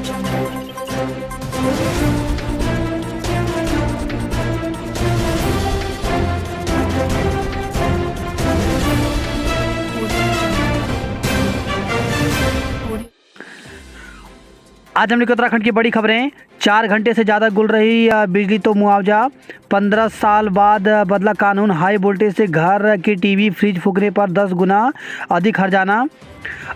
आज हमने उत्तराखंड की बड़ी खबरें। 4 घंटे से ज़्यादा गुल रही बिजली तो मुआवजा। 15 साल बाद बदला कानून। हाई वोल्टेज से घर की टीवी फ्रिज फूकने पर 10 गुना अधिक हर्जाना।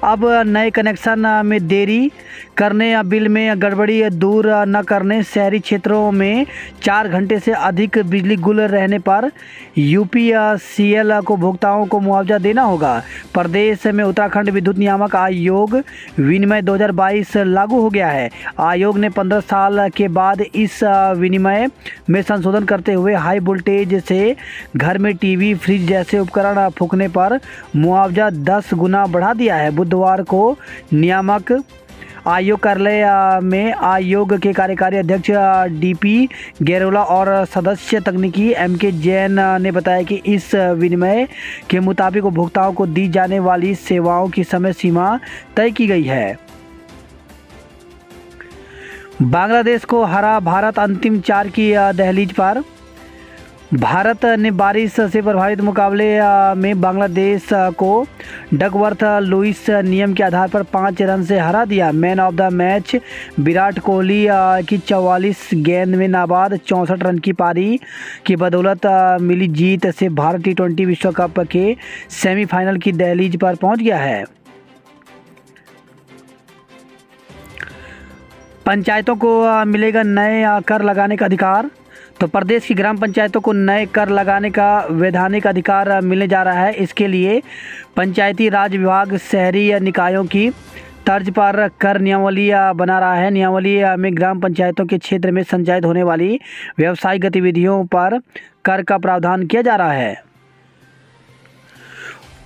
अब नए कनेक्शन में देरी करने या बिल में गड़बड़ी दूर न करने। शहरी क्षेत्रों में 4 घंटे से अधिक बिजली गुल रहने पर यूपीसीएल को उपभोक्ताओं को मुआवजा देना होगा। प्रदेश में उत्तराखंड विद्युत नियामक आयोग विनिमय 2022 लागू हो गया है। आयोग ने 15 साल के बाद इस विनिमय में संशोधन करते हुए हाई वोल्टेज से घर में टीवी फ्रिज जैसे उपकरण फूकने पर मुआवजा 10 गुना बढ़ा दिया है। बुधवार को नियामक आयोग कार्यालय में आयोग के कार्यकारी अध्यक्ष डीपी गैरोला और सदस्य तकनीकी एमके जैन ने बताया कि इस विनिमय के मुताबिक उपभोक्ताओं को दी जाने वाली सेवाओं की समय सीमा तय की गई है। बांग्लादेश को हरा भारत अंतिम 4 की दहलीज पर। भारत ने बारिश से प्रभावित मुकाबले में बांग्लादेश को डकवर्थ लुइस नियम के आधार पर 5 रन से हरा दिया। Man of the match Virat Kohli की 44 गेंद में नाबाद 64 रन की पारी की बदौलत मिली जीत से भारत T20 विश्व कप के सेमीफाइनल की दहलीज पर पहुंच गया है। पंचायतों को मिलेगा नए कर लगाने का अधिकार। तो प्रदेश की ग्राम पंचायतों को नए कर लगाने का वैधानिक अधिकार मिलने जा रहा है। इसके लिए पंचायती राज विभाग शहरी निकायों की तर्ज पर कर नियमावली बना रहा है। नियमावली में ग्राम पंचायतों के क्षेत्र में संचालित होने वाली व्यावसायिक गतिविधियों पर कर का प्रावधान किया जा रहा है।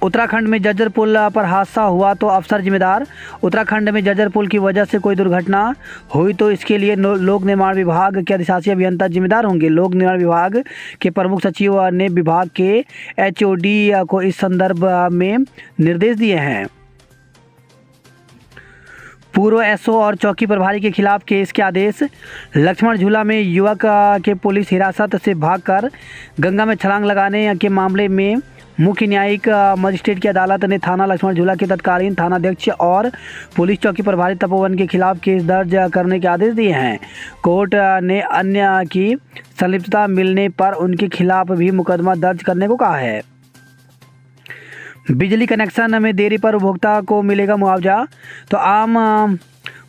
उत्तराखंड में जर्जर पुल पर हादसा हुआ तो अफसर जिम्मेदार। उत्तराखंड में जर्जर पुल की वजह से कोई दुर्घटना हुई तो इसके लिए लोक निर्माण विभाग के अधिशासी अभियंता जिम्मेदार होंगे। लोक निर्माण विभाग के प्रमुख सचिव ने विभाग के एचओडी को इस संदर्भ में निर्देश दिए हैं। पूर्व एसओ और चौकी प्रभारी के खिलाफ केस के आदेश। लक्ष्मण झूला में युवक के पुलिस हिरासत से भागकर गंगा में छलांग लगाने के मामले में मुख्य न्यायिक मजिस्ट्रेट की अदालत ने थाना लक्ष्मण झूला के तत्कालीन थानाध्यक्ष और पुलिस चौकी प्रभारी तपोवन के खिलाफ केस दर्ज करने के आदेश दिए हैं। कोर्ट ने अन्य की संलिप्तता मिलने पर उनके खिलाफ भी मुकदमा दर्ज करने को कहा है। बिजली कनेक्शन में देरी पर उपभोक्ता को मिलेगा मुआवजा। तो आम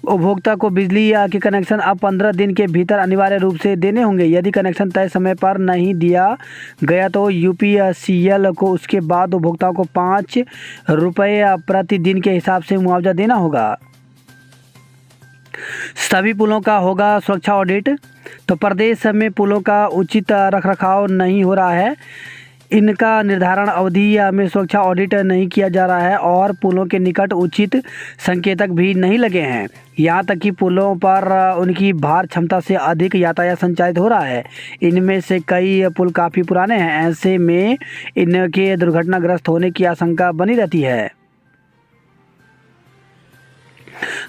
उपभोक्ता को बिजली के कनेक्शन अब 15 दिन के भीतर अनिवार्य रूप से देने होंगे। यदि कनेक्शन तय समय पर नहीं दिया गया तो यूपीसीएल को उसके बाद उपभोक्ताओं को 5 रुपये प्रति दिन के हिसाब से मुआवजा देना होगा। सभी पुलों का होगा सुरक्षा ऑडिट। तो प्रदेश में पुलों का उचित रखरखाव नहीं हो रहा है। इनका निर्धारण अवधि में सुरक्षा ऑडिट नहीं किया जा रहा है और पुलों के निकट उचित संकेतक भी नहीं लगे हैं। यहाँ तक कि पुलों पर उनकी भार क्षमता से अधिक यातायात संचालित हो रहा है। इनमें से कई पुल काफ़ी पुराने हैं। ऐसे में इनके दुर्घटनाग्रस्त होने की आशंका बनी रहती है।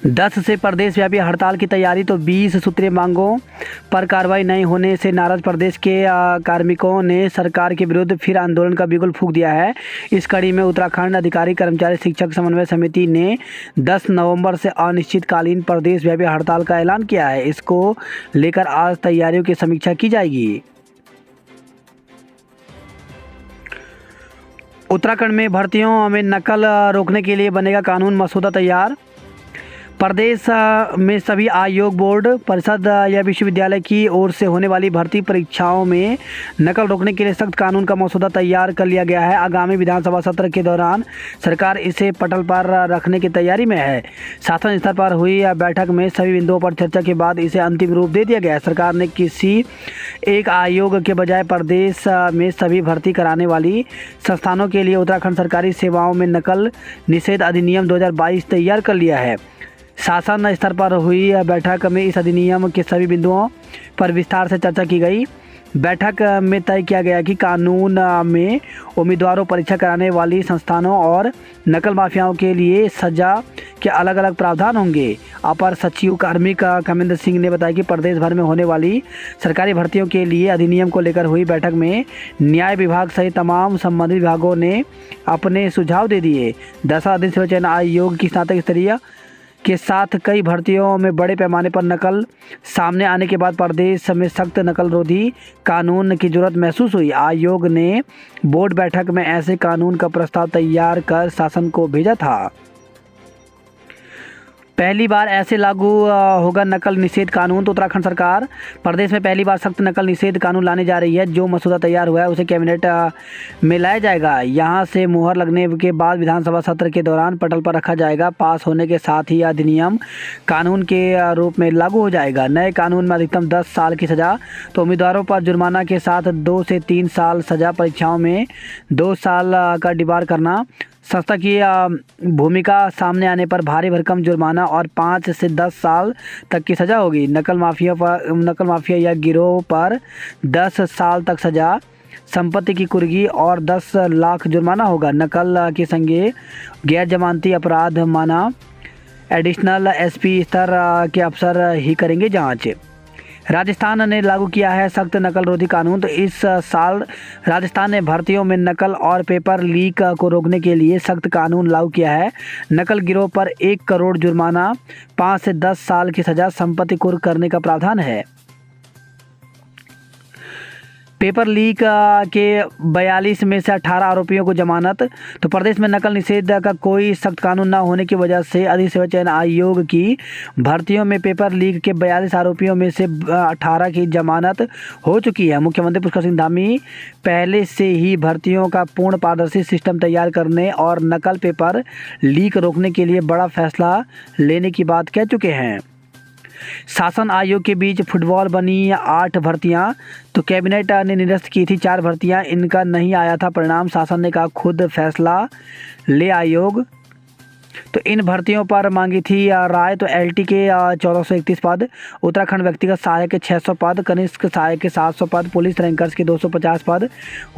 10 से प्रदेश व्यापी हड़ताल की तैयारी। तो 20 सूत्रीय मांगों पर कार्रवाई नहीं होने से नाराज प्रदेश के कार्मिकों ने सरकार के विरुद्ध फिर आंदोलन का बिगुल फूंक दिया है। इस कड़ी में उत्तराखंड अधिकारी कर्मचारी शिक्षक समन्वय समिति ने 10 नवंबर से अनिश्चितकालीन प्रदेश व्यापी हड़ताल का ऐलान किया है। इसको लेकर आज तैयारियों की समीक्षा की जाएगी। उत्तराखंड में भर्तियों में नकल रोकने के लिए बनेगा कानून। मसौदा तैयार। प्रदेश में सभी आयोग बोर्ड परिषद या विश्वविद्यालय की ओर से होने वाली भर्ती परीक्षाओं में नकल रोकने के लिए सख्त कानून का मसौदा तैयार कर लिया गया है। आगामी विधानसभा सत्र के दौरान सरकार इसे पटल पर रखने की तैयारी में है। शासन स्तर पर हुई बैठक में सभी बिंदुओं पर चर्चा के बाद इसे अंतिम रूप दे दिया गया है। सरकार ने किसी एक आयोग के बजाय प्रदेश में सभी भर्ती कराने वाली संस्थानों के लिए उत्तराखंड सरकारी सेवाओं में नकल निषेध अधिनियम 2022 तैयार कर लिया है। शासन स्तर पर हुई बैठक में इस अधिनियम के सभी बिंदुओं पर विस्तार से चर्चा की गई। बैठक में तय किया गया कि कानून में उम्मीदवारों परीक्षा कराने वाली संस्थानों और नकल माफियाओं के लिए सजा के अलग अलग प्रावधान होंगे। अपर सचिव कार्मिक कमिंदर सिंह ने बताया कि प्रदेश भर में होने वाली सरकारी भर्तियों के लिए अधिनियम को लेकर हुई बैठक में न्याय विभाग सहित तमाम संबंधित विभागों ने अपने सुझाव दे दिए। 10 दिन सेवा चयन आयोग की स्नातक स्तरीय के साथ कई भर्तियों में बड़े पैमाने पर नकल सामने आने के बाद प्रदेश में सख्त नकल रोधी कानून की जरूरत महसूस हुई। आयोग ने बोर्ड बैठक में ऐसे कानून का प्रस्ताव तैयार कर शासन को भेजा था। पहली बार ऐसे लागू होगा नकल निषेध कानून। तो उत्तराखंड सरकार प्रदेश में पहली बार सख्त नकल निषेध कानून लाने जा रही है। जो मसूदा तैयार हुआ है उसे कैबिनेट में लाया जाएगा। यहां से मुहर लगने के बाद विधानसभा सत्र के दौरान पटल पर रखा जाएगा। पास होने के साथ ही अधिनियम कानून के रूप में लागू हो जाएगा। नए कानून में अधिकतम 10 साल की सज़ा, तो उम्मीदवारों पर जुर्माना के साथ 2 से 3 साल सज़ा, परीक्षाओं में 2 साल का डिबार करना, संस्था की भूमिका सामने आने पर भारी भरकम जुर्माना और 5 से 10 साल तक की सज़ा होगी। नकल माफिया या गिरोह पर 10 साल तक सज़ा, संपत्ति की कुर्की और 10 लाख जुर्माना होगा। नकल के संगे गैर जमानती अपराध माना एडिशनल एसपी स्तर के अफसर ही करेंगे जांच। राजस्थान ने लागू किया है सख्त नकल रोधी कानून। तो इस साल राजस्थान ने भर्तियों में नकल और पेपर लीक को रोकने के लिए सख्त कानून लागू किया है। नकल गिरोह पर 1 करोड़ जुर्माना, 5 से 10 साल की सज़ा, संपत्ति कुर्क करने का प्रावधान है। पेपर लीक के 42 में से 18 आरोपियों को जमानत। तो प्रदेश में नकल निषेध का कोई सख्त कानून न होने की वजह से अधिक सेवा चयन आयोग की भर्तियों में पेपर लीक के 42 आरोपियों में से 18 की जमानत हो चुकी है। मुख्यमंत्री पुष्कर सिंह धामी पहले से ही भर्तियों का पूर्ण पारदर्शी सिस्टम तैयार करने और नकल पेपर लीक रोकने के लिए बड़ा फैसला लेने की बात कह चुके हैं। शासन आयोग के बीच फुटबॉल बनी 8 भर्तियां। तो कैबिनेट ने निरस्त की थी 4 भर्तियां, इनका नहीं आया था परिणाम। शासन ने कहा खुद फैसला ले आयोग। तो इन भर्तियों पर मांगी थी राय। तो एलटी के 1431 पद, उत्तराखंड व्यक्तिगत सहायक के 600 पद, कनिष्ठ सहायक के 700 पद, पुलिस रैंकर्स के 250 पद,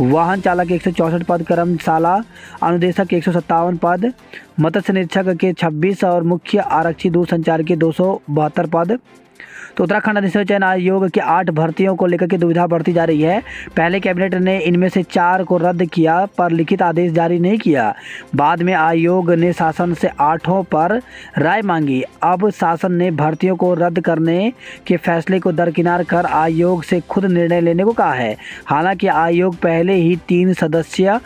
वाहन चालक के 164 पद, कर्मशाला अनुदेशक के 157 पद, मत्स्य निरीक्षक के 26 और मुख्य आरक्षी दूरसंचार के 272 पद। तो उत्तराखंड अधिसेवा चयन आयोग की 8 भर्तियों को लेकर के दुविधा बढ़ती जा रही है। पहले कैबिनेट ने इनमें से 4 को रद्द किया पर लिखित आदेश जारी नहीं किया। बाद में आयोग ने शासन से 8 पर राय मांगी। अब शासन ने भर्तियों को रद्द करने के फैसले को दरकिनार कर आयोग से खुद निर्णय लेने को कहा है। हालांकि आयोग पहले ही 3 सदस्यीय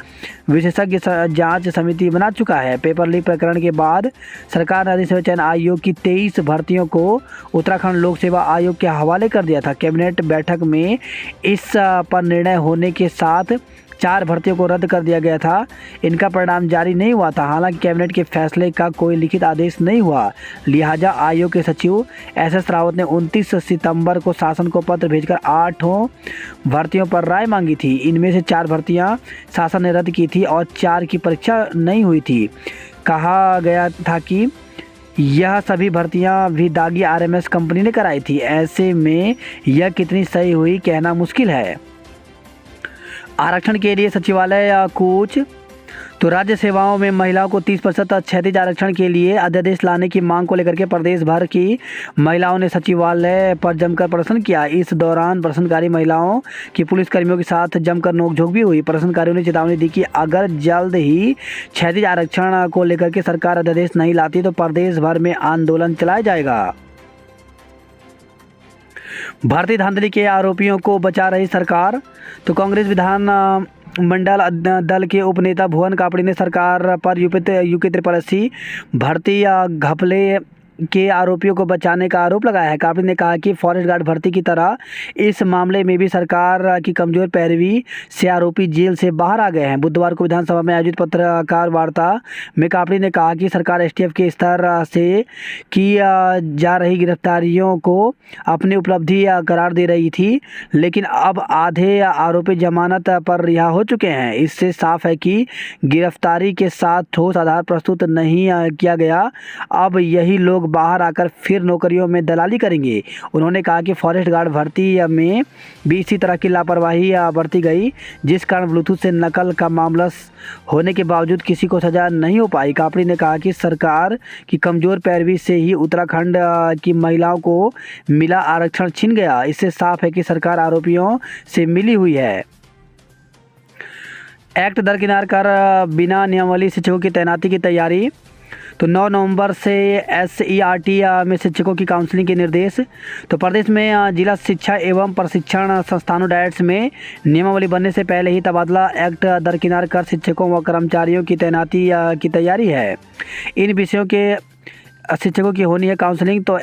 विशेषज्ञ जांच समिति बना चुका है। पेपर लीक प्रकरण के बाद सरकार ने अधिसेवा चयन आयोग की 23 भर्तियों को उत्तराखंड लोक सेवा आयोग के हवाले कर दिया था। कैबिनेट बैठक में इस पर निर्णय होने के साथ 4 भर्तियों को रद्द कर दिया गया था। इनका परिणाम जारी नहीं हुआ था। हालांकि कैबिनेट के फैसले का कोई लिखित आदेश नहीं हुआ, लिहाजा आयोग के सचिव एसएस रावत ने 29 सितंबर को शासन को पत्र भेजकर 8 भर्तियों पर राय मांगी थी। इनमें से 4 भर्तियां शासन ने रद्द की थी और 4 की परीक्षा नहीं हुई थी। कहा गया था कि यह सभी भर्तियां भी दागी आरएमएस कंपनी ने कराई थी। ऐसे में यह कितनी सही हुई कहना मुश्किल है। आरक्षण के लिए सचिवालय कूच। तो राज्य सेवाओं में महिलाओं को 30% क्षैतिज आरक्षण के लिए अध्यादेश लाने की मांग को लेकर के प्रदेश भर की महिलाओं ने सचिवालय पर जमकर प्रदर्शन किया। इस दौरान प्रदर्शनकारी महिलाओं की पुलिसकर्मियों के साथ जमकर नोकझोंक भी हुई। प्रदर्शनकारियों ने चेतावनी दी कि अगर जल्द ही क्षैतिज आरक्षण को लेकर के सरकार अध्यादेश नहीं लाती तो प्रदेश भर में आंदोलन चलाया जाएगा। भर्ती धांधली के आरोपियों को बचा रही सरकार। तो कांग्रेस विधान मंडल दल के उपनेता भुवन कापड़ी ने सरकार पर यूके 888 भर्ती घपले के आरोपियों को बचाने का आरोप लगाया है। कापड़ी ने कहा कि फॉरेस्ट गार्ड भर्ती की तरह इस मामले में भी सरकार की कमजोर पैरवी से आरोपी जेल से बाहर आ गए हैं। बुधवार को विधानसभा में आयोजित पत्रकार वार्ता में कापड़ी ने कहा कि सरकार एसटीएफ के स्तर से की जा रही गिरफ्तारियों को अपनी उपलब्धि करार दे रही थी, लेकिन अब आधे आरोपी जमानत पर रिहा हो चुके हैं। इससे साफ है कि गिरफ्तारी के साथ ठोस आधार प्रस्तुत नहीं किया गया। अब यही लोग लोग बाहर आकर फिर नौकरियों में दलाली करेंगे। उन्होंने कहा कि फॉरेस्ट गार्ड भर्ती में भी इसी तरह की लापरवाही बरती गई, जिस कारण ब्लूटूथ से नकल का मामला होने के बावजूद किसी को सजा नहीं हो पाई। कापड़ी ने कहा कि सरकार की कमजोर पैरवी से ही उत्तराखंड की महिलाओं को मिला आरक्षण छिन गया। इससे साफ है कि सरकार आरोपियों से मिली हुई है। एक्ट दरकिनार कर बिना नियमावली शिक्षकों की तैनाती की तैयारी। तो 9 नवंबर से SERT में शिक्षकों की काउंसलिंग के निर्देश। तो प्रदेश में जिला शिक्षा एवं प्रशिक्षण संस्थानों डायट्स में नियमावली बनने से पहले ही तबादला एक्ट दरकिनार कर शिक्षकों व कर्मचारियों की तैनाती की तैयारी है। इन विषयों के शिक्षकों की होनी है काउंसलिंग। तो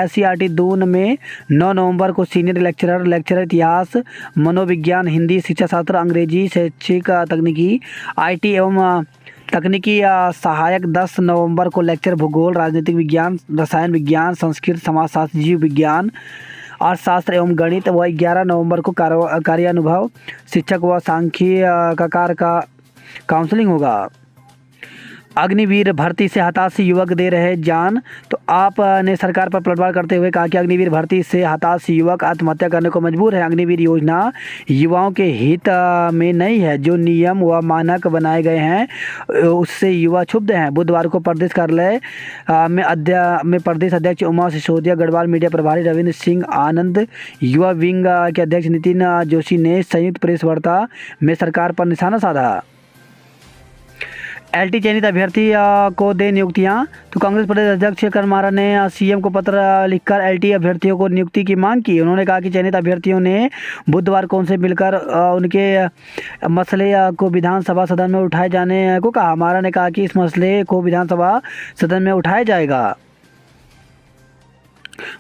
SERT दून में 9 नवंबर को सीनियर लेक्चरर इतिहास, मनोविज्ञान, हिंदी, शिक्षा शास्त्र, अंग्रेजी, शैक्षिक तकनीकी, IT एवं तकनीकी सहायक 10 नवंबर को लेक्चर भूगोल, राजनीतिक विज्ञान, रसायन विज्ञान, संस्कृत, समाजशास्त्र, जीव विज्ञान, अर्थशास्त्र एवं गणित व 11 नवंबर को कार्यानुभव शिक्षक व सांख्यिकी का काउंसलिंग होगा। अग्निवीर भर्ती से हताश युवक दे रहे जान। तो आप ने सरकार पर पलटवार करते हुए कहा कि अग्निवीर भर्ती से हताश युवक आत्महत्या करने को मजबूर है। अग्निवीर योजना युवाओं के हित में नहीं है। जो नियम व मानक बनाए गए हैं उससे युवा क्षुब्ध हैं। बुधवार को प्रदेश कार्यालय में प्रदेश अध्यक्ष उमा सिसोदिया, गढ़वाल मीडिया प्रभारी रविंद्र सिंह आनंद, युवा विंग के अध्यक्ष नितिन जोशी ने संयुक्त प्रेस वार्ता में सरकार पर निशाना साधा। LT चयनित अभ्यर्थी को दे नियुक्तियां। तो कांग्रेस प्रदेश अध्यक्ष करमारा ने CM को पत्र लिखकर LT अभ्यर्थियों को नियुक्ति की मांग की। उन्होंने कहा कि चयनित अभ्यर्थियों ने बुधवार को उनसे मिलकर उनके मसले को विधानसभा सदन में उठाए जाने को कहा। मारा ने कहा कि इस मसले को विधानसभा सदन में उठाया जाएगा।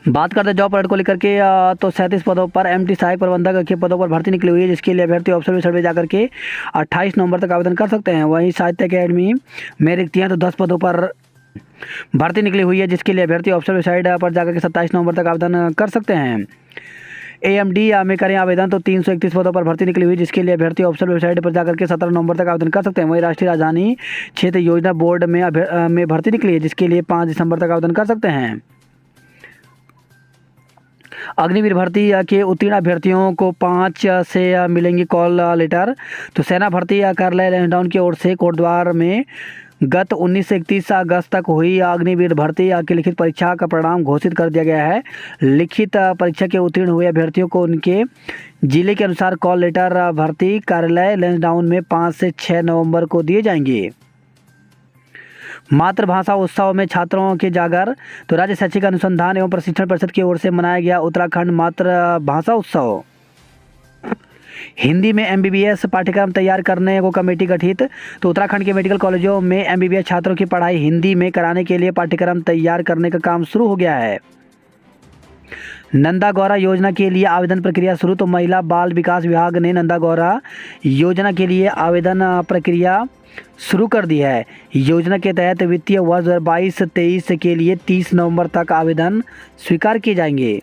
बात करते हैं जॉब अलर्ट को लेकर के। तो 37 पदों पर MT सहायक प्रबंधक के पदों पर भर्ती निकली हुई है, जिसके लिए अभ्यर्थी ऑब्जर्वेशन में जाकर के 28 नवंबर तक आवेदन कर सकते हैं। वहीं साहित्य अकेडमी में रिक्तियां तो 10 पदों पर भर्ती निकली हुई है, जिसके लिए अभ्यर्थी ऑब्जर्वेशन वेबसाइट पर जाकर के 27 नवंबर तक आवेदन कर सकते हैं। AMD में करें आवेदन। तो 331 पदों पर भर्ती निकली हुई, जिसके लिए अभ्यर्थी ऑफिशियल वेबसाइट पर जाकर के 17 नवंबर तक आवेदन कर सकते हैं। वहीं राष्ट्रीय राजधानी क्षेत्र योजना बोर्ड में भर्ती निकली है, जिसके लिए 5 दिसंबर तक आवेदन कर सकते हैं। अग्निवीर भर्ती के उत्तीर्ण अभ्यर्थियों को 5 से मिलेंगी कॉल लेटर। तो सेना भर्ती कार्यालय लैंसडाउन की ओर से कोटद्वार में गत 19 से 31 अगस्त तक हुई अग्निवीर भर्ती की लिखित परीक्षा का परिणाम घोषित कर दिया गया है। लिखित परीक्षा के उत्तीर्ण हुए अभ्यर्थियों को उनके जिले के अनुसार कॉल लेटर भर्ती कार्यालय लैंसडाउन में 5 से 6 नवंबर को दिए जाएंगे। मातृभाषा उत्सव में छात्रों के जागर। तो राज्य शैक्षिक अनुसंधान एवं प्रशिक्षण परिषद की ओर से मनाया गया उत्तराखंड मातृभाषा उत्सव। हिंदी में MBBS पाठ्यक्रम तैयार करने को कमेटी गठित। तो उत्तराखंड के मेडिकल कॉलेजों में MBBS छात्रों की पढ़ाई हिंदी में कराने के लिए पाठ्यक्रम तैयार करने का काम शुरू हो गया है। नंदा गौरा योजना के लिए आवेदन प्रक्रिया शुरू। तो महिला बाल विकास विभाग ने नंदा गौरा योजना के लिए आवेदन प्रक्रिया शुरू कर दी है। योजना के तहत वित्तीय वर्ष 22-23 के लिए 30 नवंबर तक आवेदन स्वीकार किए जाएंगे।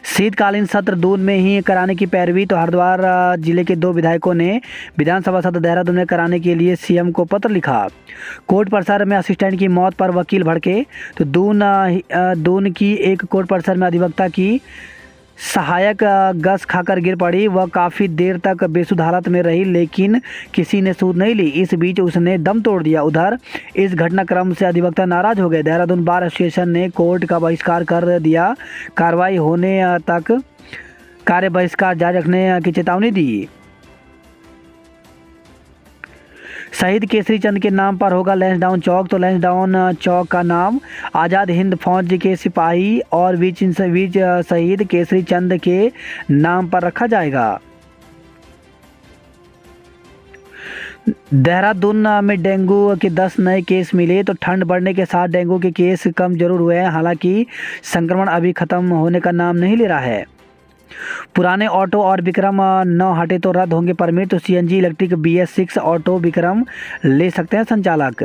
शीतकालीन सत्र दून में ही कराने की पैरवी। तो हरिद्वार जिले के 2 विधायकों ने विधानसभा सत्र देहरादून में कराने के लिए CM को पत्र लिखा। कोर्ट परिसर में असिस्टेंट की मौत पर वकील भड़के। तो दून की एक कोर्ट परिसर में अधिवक्ता की सहायक गस खाकर गिर पड़ी। वह काफ़ी देर तक बेसुध हालत में रही, लेकिन किसी ने सूद नहीं ली। इस बीच उसने दम तोड़ दिया। उधर इस घटनाक्रम से अधिवक्ता नाराज हो गए। देहरादून बार एसोसिएशन ने कोर्ट का बहिष्कार कर दिया। कार्रवाई होने तक कार्य बहिष्कार जारी रखने की चेतावनी दी। शहीद केसरी चंद के नाम पर होगा लैंसडाउन चौक। तो लैंसडाउन चौक का नाम आज़ाद हिंद फौज के सिपाही और वीर शहीद केसरी चंद के नाम पर रखा जाएगा। देहरादून में डेंगू के 10 नए केस मिले। तो ठंड बढ़ने के साथ डेंगू के केस कम जरूर हुए हैं, हालांकि संक्रमण अभी खत्म होने का नाम नहीं ले रहा है। पुराने ऑटो और विक्रम 9 हटे तो रद्द होंगे परमिट। तो CNG electric BS6 auto Vikram ले सकते हैं संचालक।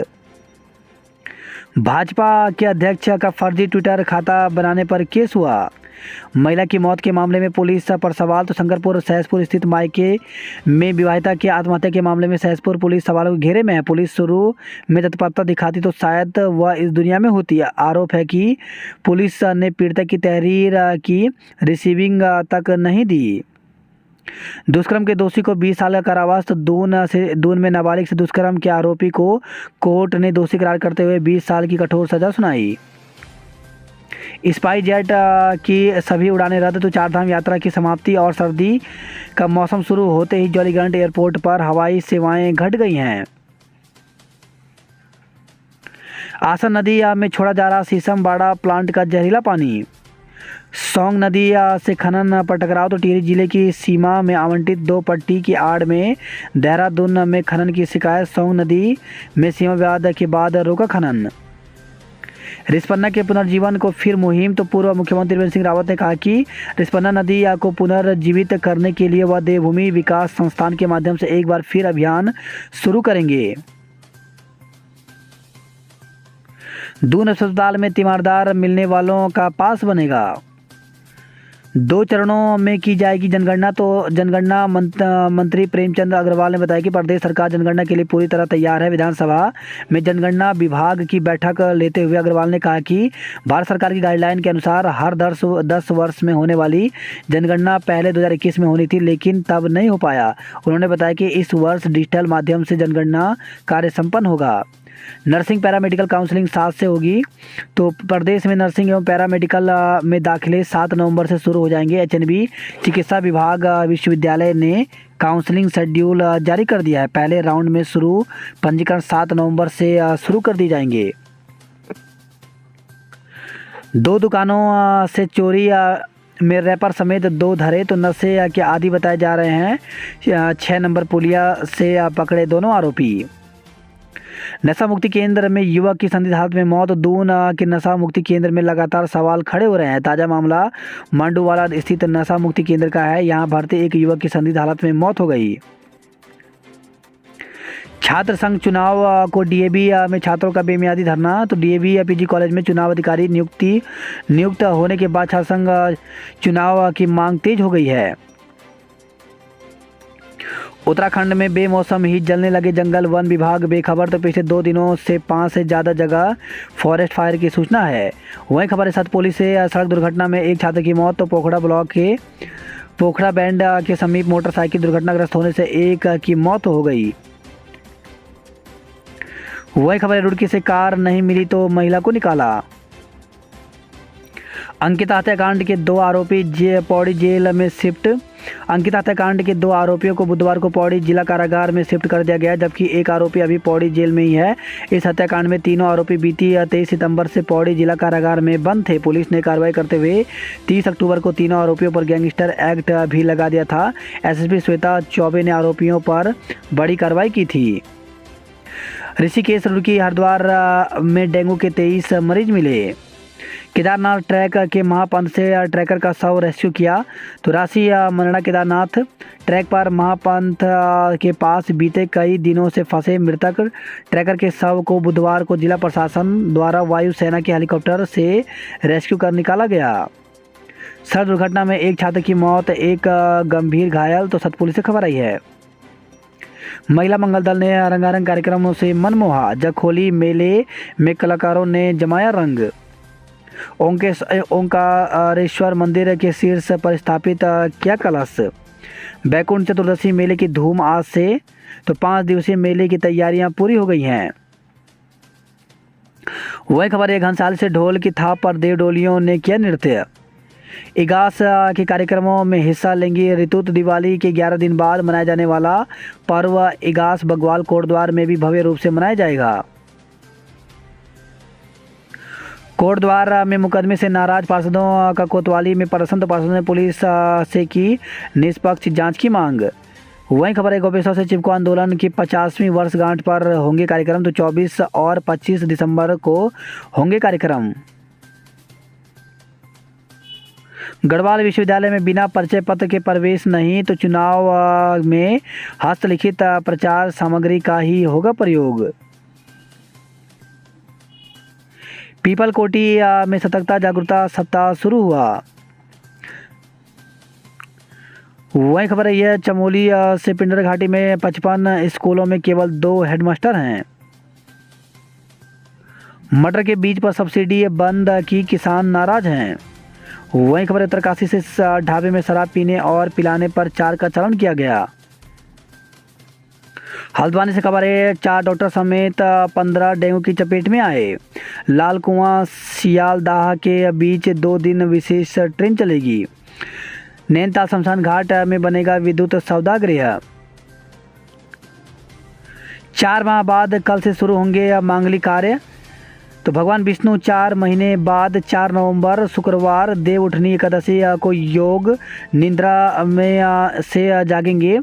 भाजपा के अध्यक्ष का फर्जी ट्विटर खाता बनाने पर केस हुआ। महिला की मौत के मामले में पुलिस पर सवाल तो शंकरपुर सहसपुर स्थित मायके में विवाहिता की आत्महत्या के मामले में सहसपुर पुलिस सवालों के घेरे में है। पुलिस शुरू में तत्परता दिखाती तो शायद वह इस दुनिया में होती। आरोप है कि पुलिस ने पीड़िता की तहरीर की रिसीविंग तक नहीं दी। दुष्कर्म के दोषी को 20 साल का कारावास तो दून में नाबालिग से दुष्कर्म के आरोपी को कोर्ट ने दोषी करार करते हुए 20 साल की कठोर सजा सुनाई। स्पाइस जेट की सभी उड़ानें रद्द तो चारधाम यात्रा की समाप्ति और सर्दी का मौसम शुरू होते ही जॉलीग्रांट एयरपोर्ट पर हवाई सेवाएं घट गई हैं। आसन नदी में छोड़ा जा रहा शीशम बाड़ा प्लांट का जहरीला पानी। सोंग नदी से खनन पर टकराव तो टिहरी जिले की सीमा में आवंटित 2 पट्टी की आड़ में देहरादून में खनन की शिकायत। सोंग नदी में सीमा विवाद के बाद रोका खनन। रिस्पन्ना के पुनर्जीवन को फिर मुहिम तो पूर्व मुख्यमंत्री त्रिवेंद्र सिंह रावत ने कहा कि रिस्पन्ना नदी को पुनर्जीवित करने के लिए वह देवभूमि विकास संस्थान के माध्यम से एक बार फिर अभियान शुरू करेंगे। दून अस्पताल में तीमारदार मिलने वालों का पास बनेगा। 2 चरणों में की जाएगी जनगणना तो जनगणना मंत्री प्रेमचंद अग्रवाल ने बताया कि प्रदेश सरकार जनगणना के लिए पूरी तरह तैयार है। विधानसभा में जनगणना विभाग की बैठक लेते हुए अग्रवाल ने कहा कि भारत सरकार की गाइडलाइन के अनुसार हर 10 वर्ष में होने वाली जनगणना पहले 2021 में होनी थी, लेकिन तब नहीं हो पाया। उन्होंने बताया कि इस वर्ष डिजिटल माध्यम से जनगणना कार्य संपन्न होगा। नर्सिंग पैरामेडिकल काउंसलिंग 7 से होगी तो प्रदेश में नर्सिंग एवं पैरामेडिकल में दाखिले 7 नवंबर से शुरू हो जाएंगे। एचएनबी चिकित्सा विभाग विश्वविद्यालय ने काउंसलिंग शेड्यूल जारी कर दिया है। पहले राउंड में शुरू पंजीकरण 7 नवंबर से शुरू कर दी जाएंगे। 2 दुकानों से चोरी में रैपर समेत 2 धरे तो नशे के आदि बताए जा रहे हैं। 6 नंबर पुलिया से पकड़े दोनों आरोपी। नशा मुक्ति केंद्र में युवक की संदिग्ध हालत में मौत। दून के नशा मुक्ति केंद्र में लगातार सवाल खड़े हो रहे हैं। ताज़ा मामला मांडूवाला स्थित नशा मुक्ति केंद्र का है। यहां भर्ती एक युवक की संदिग्ध हालत में मौत हो गई। छात्र संघ चुनाव को डीएवी में छात्रों का बेमियादी धरना तो डीएवी या पीजी कॉलेज में चुनाव अधिकारी नियुक्त होने के बाद छात्र संघ चुनाव की मांग तेज हो गई है। उत्तराखंड में बेमौसम ही जलने लगे जंगल। वन विभाग बेखबर तो पिछले 2 दिनों से 5 से ज़्यादा जगह फॉरेस्ट फायर की सूचना है। वहीं खबर है सतपुली से सड़क दुर्घटना में एक छात्र की मौत तो पोखड़ा ब्लॉक के पोखड़ा बैंड के समीप मोटरसाइकिल दुर्घटनाग्रस्त होने से एक की मौत हो गई। वही खबर है रुड़की से कार नहीं मिली तो महिला को निकाला। अंकिता हत्याकांड के 2 आरोपी पौड़ी जेल में शिफ्ट। अंकिता हत्याकांड के 2 आरोपियों को बुधवार को पौड़ी जिला कारागार में शिफ्ट कर दिया गया, जबकि एक आरोपी अभी पौड़ी जेल में ही है। इस हत्याकांड में तीनों आरोपी बीती 23 सितंबर से पौड़ी जिला कारागार में बंद थे। पुलिस ने कार्रवाई करते हुए 30 अक्टूबर को तीनों आरोपियों पर गैंगस्टर एक्ट भी लगा दिया था। एसएसपी श्वेता चौबे ने आरोपियों पर बड़ी कार्रवाई की थी। ऋषिकेश रुड़की हरिद्वार में डेंगू के 23 मरीज मिले। केदारनाथ ट्रैक के महापंथ से ट्रैकर का शव रेस्क्यू किया तो राशि मनड़ा केदारनाथ ट्रैक पर महापंथ के पास बीते कई दिनों से फंसे मृतक ट्रैकर के शव को बुधवार को जिला प्रशासन द्वारा वायुसेना के हेलीकॉप्टर से रेस्क्यू कर निकाला गया। सड़क दुर्घटना में एक छात्र की मौत, एक गंभीर घायल तो सतपुली से खबर आई है। महिला मंगल दल ने रंगारंग कार्यक्रमों से मनमोहा। जखोली मेले में कलाकारों ने जमाया रंग। ओंकारेश्वर मंदिर के शीर्ष पर स्थापित किया कलश। बैकुंठ चतुर्दशी मेले की धूम आज से तो 5 दिवसीय मेले की तैयारियां पूरी हो गई हैं। वही खबर है घनसाली से ढोल की थाप पर देवडोलियों ने किया नृत्य। इगास के कार्यक्रमों में हिस्सा लेंगी ऋतुत। दिवाली के 11 दिन बाद मनाया जाने वाला पर्व इगास बगवाल कोटद्वार में भी भव्य रूप से मनाया जाएगा। कोटद्वार में मुकदमे से नाराज पार्षदों का कोतवाली में प्रदर्शन तो पार्षदों ने पुलिस से की निष्पक्ष जांच की मांग। वहीं खबर है गोपेश्वर से चिपको आंदोलन की 50वीं वर्षगांठ पर होंगे कार्यक्रम तो 24 और 25 दिसंबर को होंगे कार्यक्रम। गढ़वाल विश्वविद्यालय में बिना परिचय पत्र के प्रवेश नहीं तो चुनाव में हस्तलिखित प्रचार सामग्री का ही होगा प्रयोग। पीपल कोटी में सतर्कता जागरूकता सप्ताह शुरू हुआ। वही खबर है यह चमोली से पिंडर घाटी में 55 स्कूलों में केवल 2 हेडमास्टर हैं। मटर के बीज पर सब्सिडी बंद की किसान नाराज हैं। वही खबर उत्तरकाशी से ढाबे में शराब पीने और पिलाने पर 4 का चालान किया गया। हल्द्वानी से खबर है 4 डॉक्टर समेत 15 डेंगू की चपेट में आए। लाल कुआं सियालदाह के बीच 2 दिन विशेष ट्रेन चलेगी। नैनीताल शमशान घाट में बनेगा विद्युत सौदागृह। 4 माह बाद कल से शुरू होंगे मांगलिक कार्य। तो भगवान विष्णु 4 महीने बाद 4 नवंबर शुक्रवार देव उठनी एकादशी को योग निद्रा में से जागेंगे।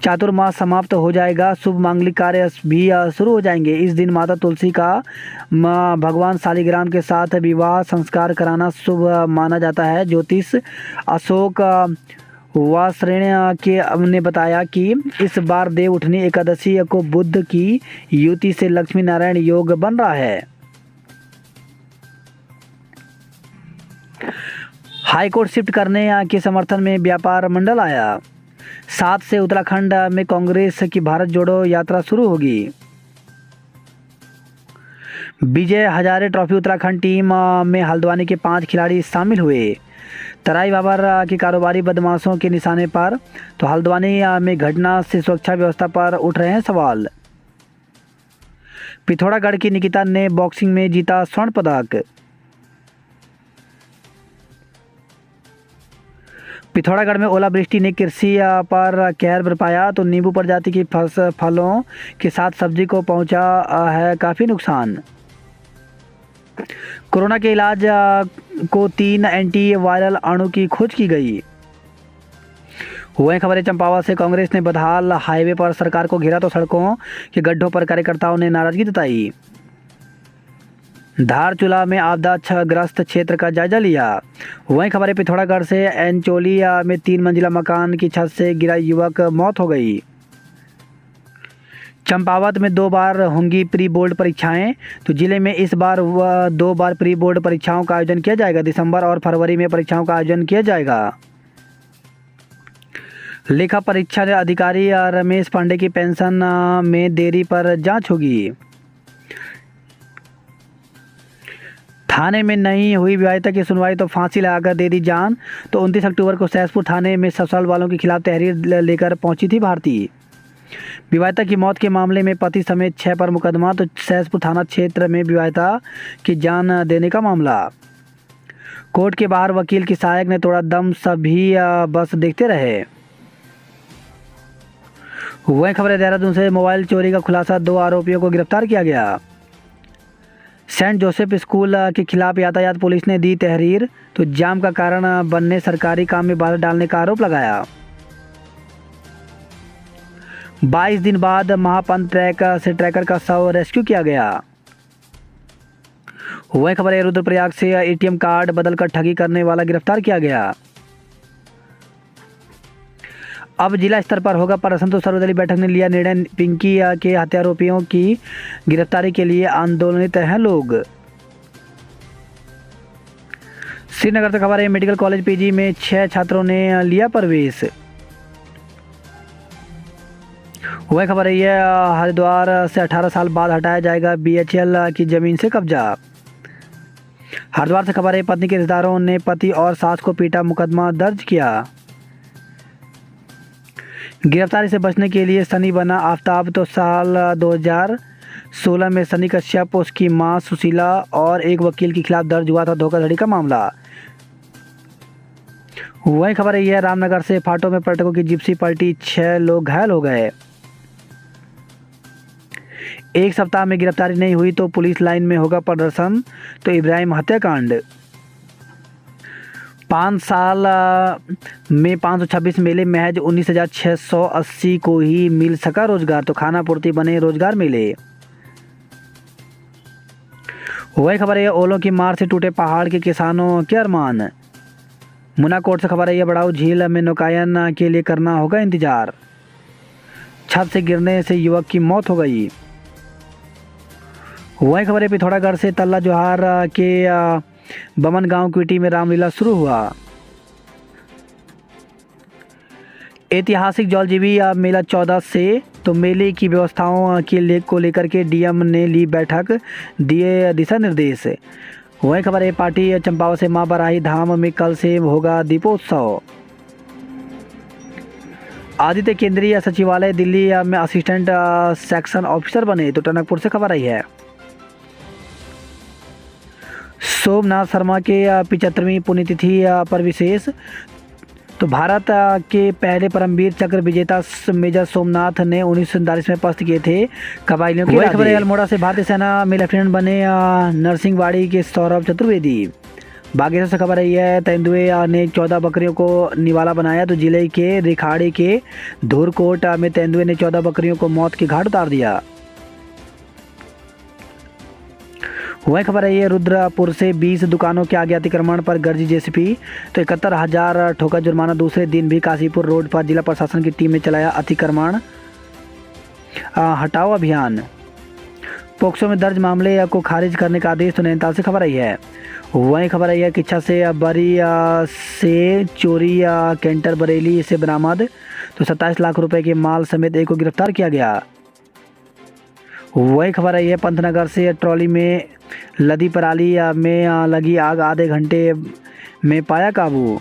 चातुर्मास समाप्त हो जाएगा। शुभ मांगलिक कार्य भी शुरू हो जाएंगे। इस दिन माता तुलसी का भगवान शालिग्राम के साथ विवाह संस्कार कराना शुभ माना जाता है। ज्योतिष अशोक वासरेण के ने बताया कि इस बार देव उठनी एकादशी को बुध की युति से लक्ष्मी नारायण योग बन रहा है। हाईकोर्ट शिफ्ट करने के समर्थन में व्यापार मंडल आया। 7 से उत्तराखंड में कांग्रेस की भारत जोड़ो यात्रा शुरू होगी। विजय हजारे ट्रॉफी उत्तराखंड टीम में हल्द्वानी के 5 खिलाड़ी शामिल हुए। तराई बाबर के कारोबारी बदमाशों के निशाने पर। तो हल्द्वानी में घटना से सुरक्षा व्यवस्था पर उठ रहे हैं सवाल। पिथौरागढ़ की निकिता ने बॉक्सिंग में जीता स्वर्ण पदक। पिथौरागढ़ में ओलावृष्टि ने कृषि पर कहर बरपाया। तो नींबू प्रजाति की फलों के साथ सब्जी को पहुंचा है काफ़ी नुकसान। कोरोना के इलाज को 3 एंटी वायरल अणु की खोज की गई। वहीं खबरें चंपावत से कांग्रेस ने बदहाल हाईवे पर सरकार को घेरा। तो सड़कों के गड्ढों पर कार्यकर्ताओं ने नाराजगी जताई। धारचूला में आपदाग्रस्त क्षेत्र का जायजा लिया। वहीं खबरें पिथौरागढ़ से एंचोलिया में 3 मंजिला मकान की छत से गिरा युवक मौत हो गई। चंपावत में 2 बार होंगी प्री बोर्ड परीक्षाएं। तो जिले में इस बार 2 बार प्री बोर्ड परीक्षाओं का आयोजन किया जाएगा। दिसंबर और फरवरी में परीक्षाओं का आयोजन किया जाएगा। लेखा परीक्षा अधिकारी रमेश पांडे की पेंशन में देरी पर जांच होगी। थाने में नहीं हुई विवाहिता की सुनवाई तो फांसी लगाकर दे दी जान। तो 29 अक्टूबर को सहसपुर थाने में ससुराल वालों के खिलाफ तहरीर लेकर पहुंची थी भारती। विवाहिता की मौत के मामले में पति समेत 6 पर मुकदमा। तो सहसपुर थाना क्षेत्र में विवाहिता की जान देने का मामला। कोर्ट के बाहर वकील की सहायक ने तोड़ा दम, सभी बस देखते रहे। वही खबर है देहरादून से मोबाइल चोरी का खुलासा। 2 आरोपियों को गिरफ्तार किया गया। सेंट जोसेफ स्कूल के खिलाफ यातायात पुलिस ने दी तहरीर। तो जाम का कारण बनने सरकारी काम में बाधा डालने का आरोप लगाया। 22 दिन बाद महापंत ट्रैक से ट्रैकर का शव रेस्क्यू किया गया। वही खबर है रुद्रप्रयाग से एटीएम कार्ड बदलकर ठगी करने वाला गिरफ्तार किया गया। अब जिला स्तर पर होगा प्रदर्शन। तो सर्वदलीय बैठक ने लिया निर्णय। पिंकी के हत्यारोपियों की गिरफ्तारी के लिए आंदोलित हैं लोग। श्रीनगर से खबर है मेडिकल कॉलेज पीजी में 6 छात्रों ने लिया प्रवेश। वह खबर है यह हरिद्वार से 18 साल बाद हटाया जाएगा बीएचएल की जमीन से कब्जा। हरिद्वार से खबर है पत्नी के रिश्तेदारों ने पति और सास को पीटा, मुकदमा दर्ज किया। गिरफ्तारी से बचने के लिए सनी बना आफ्ताब। तो साल 2016 में सनी कश्यप, उसकी मां सुशीला और एक वकील के खिलाफ दर्ज हुआ था धोखाधड़ी का मामला। वही खबर है यह रामनगर से फाटो में पर्यटकों की जिप्सी पलटी, 6 लोग घायल हो गए। 1 सप्ताह में गिरफ्तारी नहीं हुई तो पुलिस लाइन में होगा प्रदर्शन। तो इब्राहिम हत्याकांड। 5 साल में 526 मेले, महज 19,680 को ही मिल सका रोजगार। तो खाना पूर्ति बने रोजगार मेले। वही खबर है ओलों की मार से टूटे पहाड़ के किसानों के अरमान। मुनाकोट से खबर है यह बड़ाऊ झील में नौकायन के लिए करना होगा इंतजार। छत से गिरने से युवक की मौत हो गई। वही खबर है पिथौरागढ़ से तल्ला जोहार के बमन गांव क्विटी में रामलीला शुरू हुआ। ऐतिहासिक जौलजीबी मेला 14 से, तो मेले की व्यवस्थाओं को लेकर के डीएम ने ली बैठक, दिए दिशा निर्देश। वही खबर है पार्टी चंपावत से मां बराही धाम में कल से होगा दीपोत्सव। आदित्य केंद्रीय सचिवालय दिल्ली में असिस्टेंट सेक्शन ऑफिसर बने, तो टनकपुर से खबर आई है। सोमनाथ शर्मा के 75वीं पुण्यतिथि पर विशेष, तो भारत के पहले परमवीर चक्र विजेता मेजर सोमनाथ ने 1947 में पस्त किए थे कबायलियों की। खबर है अल्मोड़ा से भारतीय सेना में लेफ्टिनेंट बने नरसिंहवाड़ी के सौरभ चतुर्वेदी। बागेश्वर से खबर आई है तेंदुए ने 14 बकरियों को निवाला बनाया, तो जिले के रिखाड़ी के धूरकोट में तेंदुए ने 14 बकरियों को मौत के घाट उतार दिया। वही खबर है ये रुद्रपुर से 20 दुकानों के आगे अतिक्रमण पर गर्जी जेसीपी, तो 71,000 ठोका जुर्माना। दूसरे दिन भी काशीपुर रोड पर जिला प्रशासन की टीम ने चलाया अतिक्रमण हटाओ अभियान। पोक्सो में दर्ज मामले को खारिज करने का आदेश, तो नैनीताल से खबर आई है। वही खबर आई है किच्छा से बरी से चोरी कैंटर बरेली से बरामद, तो 27 लाख रुपए के माल समेत एक को गिरफ्तार किया गया। वही खबर आई है पंतनगर से ट्रॉली में लदी पराली में लगी आग आधे घंटे में पाया काबू।